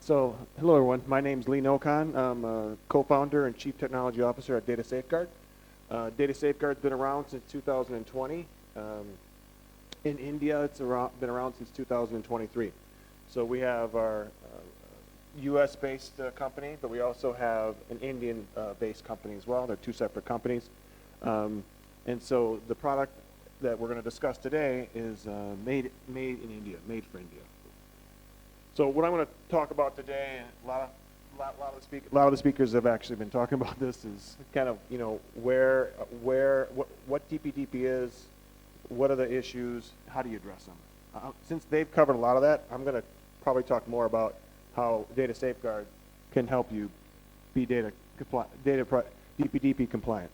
So, hello everyone. My name is Lee Nocon. I'm a co-founder and chief technology officer at Data Safeguard. Data Safeguard's been around since 2020. In India, it's been around since 2023. So we have our U.S.-based company, but we also have an Indian-based company as well. They're two separate companies. And so the product that we're going to discuss today is made in India, made for India. So what I'm going to talk about today, and a lot of the speakers have actually been talking about this, is kind of what DPDP is, what are the issues, how do you address them. Since they've covered a lot of that, I'm going to probably talk more about how Data Safeguard can help you be DPDP compliant.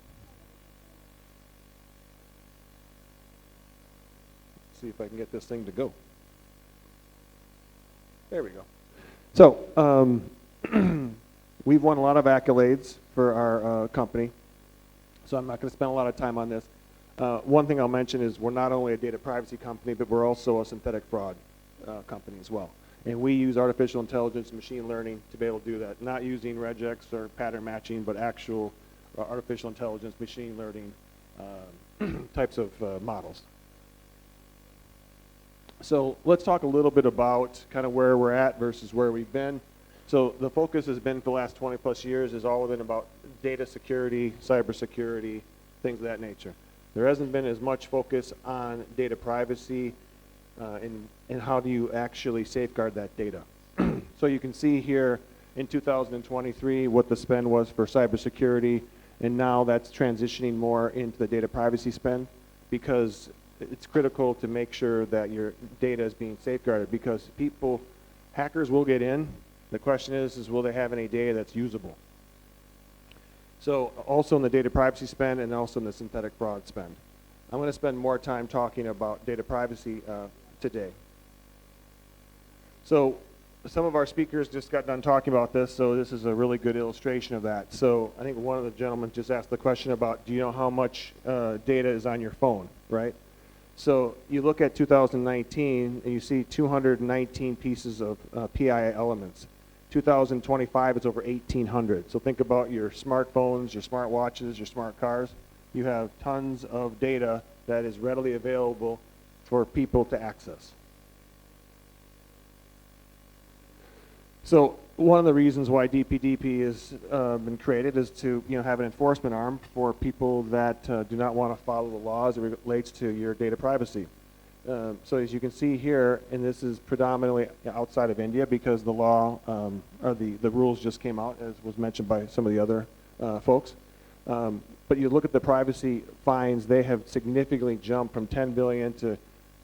Let's see if I can get this thing to go. There we go. So we've won a lot of accolades for our company, so I'm not going to spend a lot of time on this. One thing I'll mention is we're not only a data privacy company, but we're also a synthetic fraud company as well. And we use artificial intelligence and machine learning to be able to do that, not using regex or pattern matching, but actual artificial intelligence, machine learning types of models. So let's talk a little bit about kind of where we're at versus where we've been. So the focus has been for the last 20 plus years is all been about data security, cybersecurity, things of that nature. There hasn't been as much focus on data privacy and how do you actually safeguard that data. So you can see here in 2023 what the spend was for cybersecurity, and now that's transitioning more into the data privacy spend, because it's critical to make sure that your data is being safeguarded, because hackers will get in. The question is will they have any data that's usable? So also in the data privacy spend and also in the synthetic fraud spend. I'm going to spend more time talking about data privacy today. So some of our speakers just got done talking about this, so this is a really good illustration of that. So I think one of the gentlemen just asked the question about, do you know how much data is on your phone, right? So you look at 2019 and you see 219 pieces of PII elements. 2025 it's over 1,800. So think about your smartphones, your smartwatches, your smart cars. You have tons of data that is readily available for people to access. So one of the reasons why DPDP has been created is to have an enforcement arm for people that do not want to follow the laws as it relates to your data privacy. So as you can see here, and this is predominantly outside of India because the law or the rules just came out, as was mentioned by some of the other folks. But you look at the privacy fines; they have significantly jumped from 10 billion to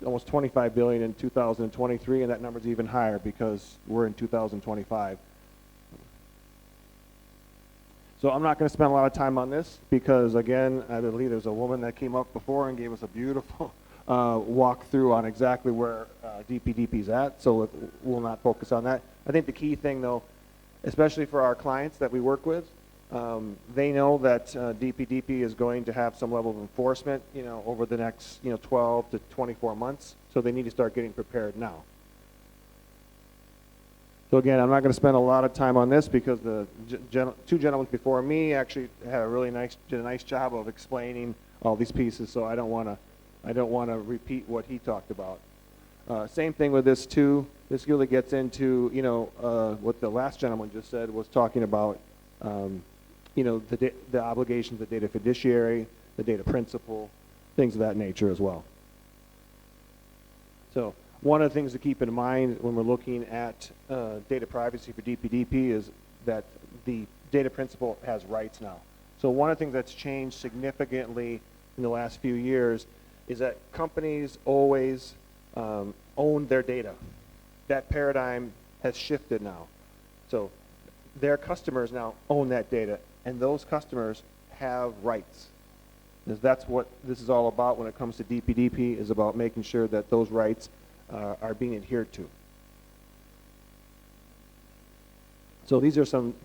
almost 25 billion in 2023, and that number's even higher because we're in 2025. So I'm not going to spend a lot of time on this because, again, I believe there's a woman that came up before and gave us a beautiful walkthrough on exactly where DPDP's at, so we'll not focus on that. I think the key thing, though, especially for our clients that we work with, they know that DPDP is going to have some level of enforcement, over the next, 12 to 24 months. So they need to start getting prepared now. So again, I'm not going to spend a lot of time on this because the two gentlemen before me actually had did a nice job of explaining all these pieces. So I don't want to repeat what he talked about. Same thing with this too. This really gets into, what the last gentleman just said was talking about. The obligations of data fiduciary, the data principal, things of that nature as well. So one of the things to keep in mind when we're looking at data privacy for DPDP is that the data principal has rights now. So one of the things that's changed significantly in the last few years is that companies always own their data. That paradigm has shifted now. So their customers now own that data, and those customers have rights. That's what this is all about when it comes to DPDP, is about making sure that those rights are being adhered to. So these are some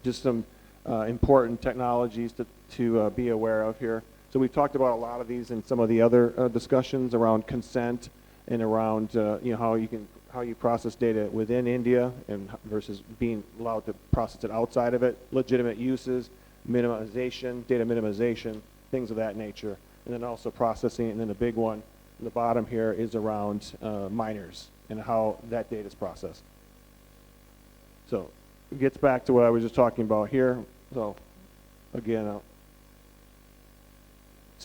important technologies to be aware of here. So we've talked about a lot of these in some of the other discussions around consent and around how you can how you process data within India and versus being allowed to process it outside of it, legitimate uses, minimization, data minimization, things of that nature, and then also processing. And then the big one in the bottom here is around miners and how that data is processed. So it gets back to what I was just talking about here. So again,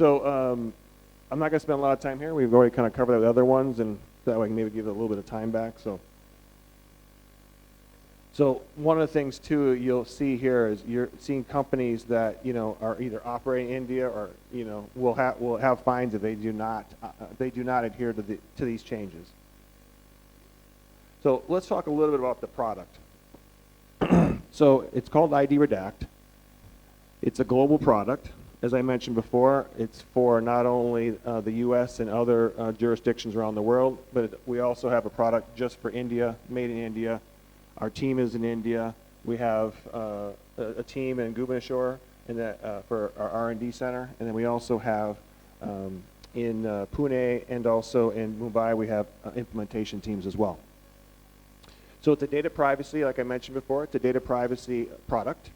I'm not going to spend a lot of time here. We've already kind of covered the other ones, and that way I can maybe give it a little bit of time back. So one of the things too you'll see here is you're seeing companies that are either operating in India or will have fines if they do not adhere to these changes. So let's talk a little bit about the product. So it's called ID Redact. It's a global product. As I mentioned before, it's for not only the U.S. and other jurisdictions around the world, but we also have a product just for India, made in India. Our team is in India. We have a team in Bhubaneswar for our R&D center, and then we also have in Pune and also in Mumbai, we have implementation teams as well. So it's a data privacy, like I mentioned before, it's a data privacy product.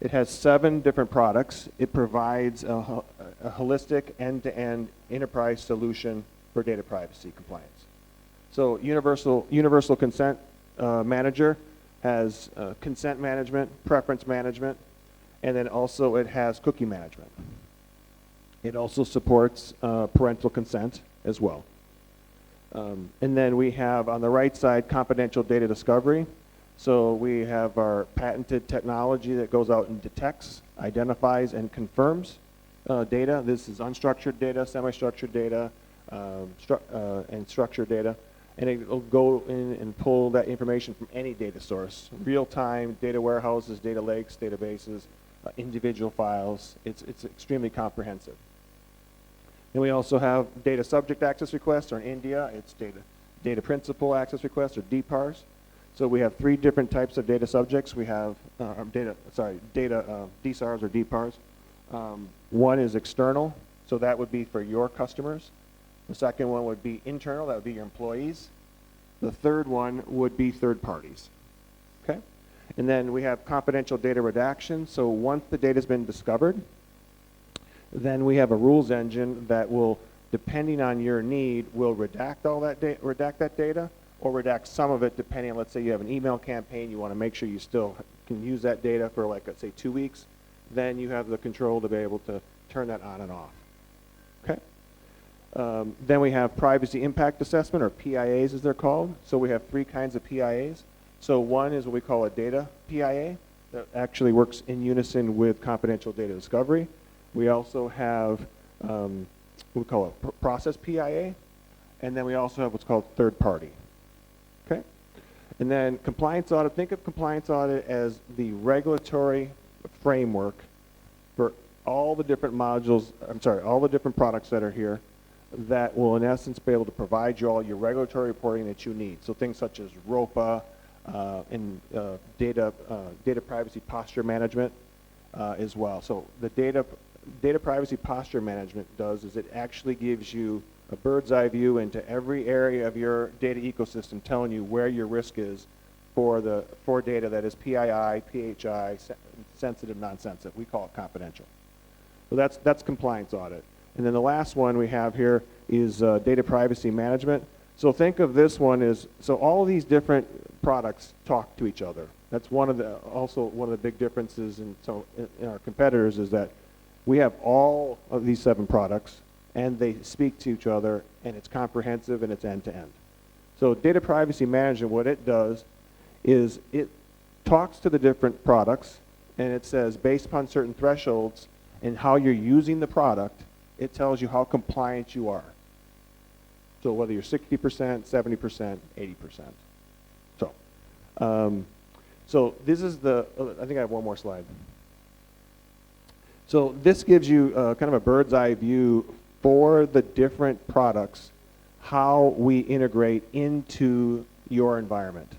It has 7 different products. It provides a holistic end-to-end enterprise solution for data privacy compliance. So universal consent manager has consent management, preference management, and then also it has cookie management. It also supports parental consent as well. And then we have on the right side confidential data discovery. So we have our patented technology that goes out and detects, identifies, and confirms data. This is unstructured data, semi-structured data, and structured data. And it will go in and pull that information from any data source. Real-time data warehouses, data lakes, databases, individual files. It's extremely comprehensive. And we also have data subject access requests, or in India, it's data principal access requests, or DPARs. So we have 3 different types of data subjects. We have DSARs or DPARs. One is external, so that would be for your customers. The second one would be internal, that would be your employees. The third one would be third parties. Okay? And then we have confidential data redaction. So once the data's been discovered, then we have a rules engine that will, depending on your need, will redact that data, or redact some of it depending on, let's say you have an email campaign, you want to make sure you still can use that data for, like, let's say 2 weeks, then you have the control to be able to turn that on and off. Okay? Then we have privacy impact assessment, or PIAs as they're called. So we have 3 kinds of PIAs. So one is what we call a data PIA that actually works in unison with confidential data discovery. We also have what we call a process PIA, and then we also have what's called third party. Okay? And then compliance audit, think of compliance audit as the regulatory framework for all the different modules, all the different products that are here that will in essence be able to provide you all your regulatory reporting that you need. So things such as ROPA and data privacy posture management as well. So the data privacy posture management does is it actually gives you a bird's eye view into every area of your data ecosystem, telling you where your risk is for data that is PII, PHI, sensitive, non-sensitive. We call it confidential. So that's compliance audit. And then the last one we have here is data privacy management. So think of this one as, so all of these different products talk to each other. That's also one of the big differences in our competitors is that we have all of these 7 products, and they speak to each other, and it's comprehensive, and it's end-to-end. So data privacy management, what it does is it talks to the different products, and it says, based upon certain thresholds and how you're using the product, it tells you how compliant you are. So whether you're 60%, 70%, 80%. So this is I think I have one more slide. So this gives you kind of a bird's eye view for the different products, how we integrate into your environment.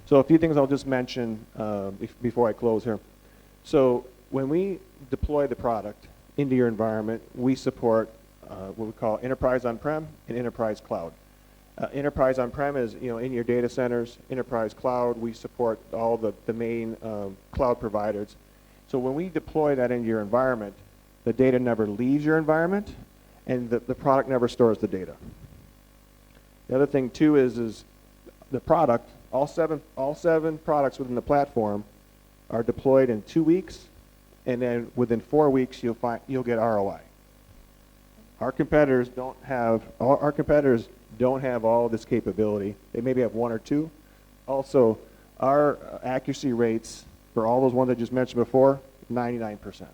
So a few things I'll just mention before I close here. So when we deploy the product into your environment, we support what we call enterprise on-prem and enterprise cloud. Enterprise on-prem is, in your data centers. Enterprise cloud, we support all the main cloud providers. So when we deploy that into your environment, the data never leaves your environment, and the product never stores the data. The other thing too is the product, all seven products within the platform are deployed in 2 weeks, and then within 4 weeks you'll get ROI. Our competitors don't have all this capability. They maybe have 1 or 2. Also, our accuracy rates for all those ones I just mentioned before, 99%.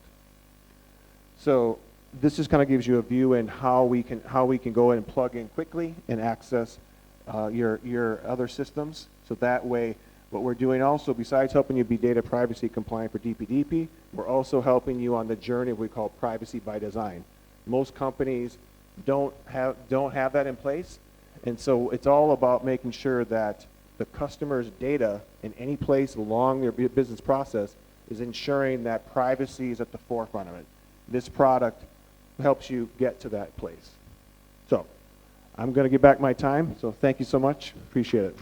So this just kind of gives you a view in how we can go in and plug in quickly and access your other systems. So that way, what we're doing also, besides helping you be data privacy compliant for DPDP, we're also helping you on the journey we call privacy by design. Most companies don't have that in place, and so it's all about making sure that the customer's data in any place along their business process is ensuring that privacy is at the forefront of it. This product helps you get to that place. So I'm going to give back my time, so thank you so much. Appreciate it.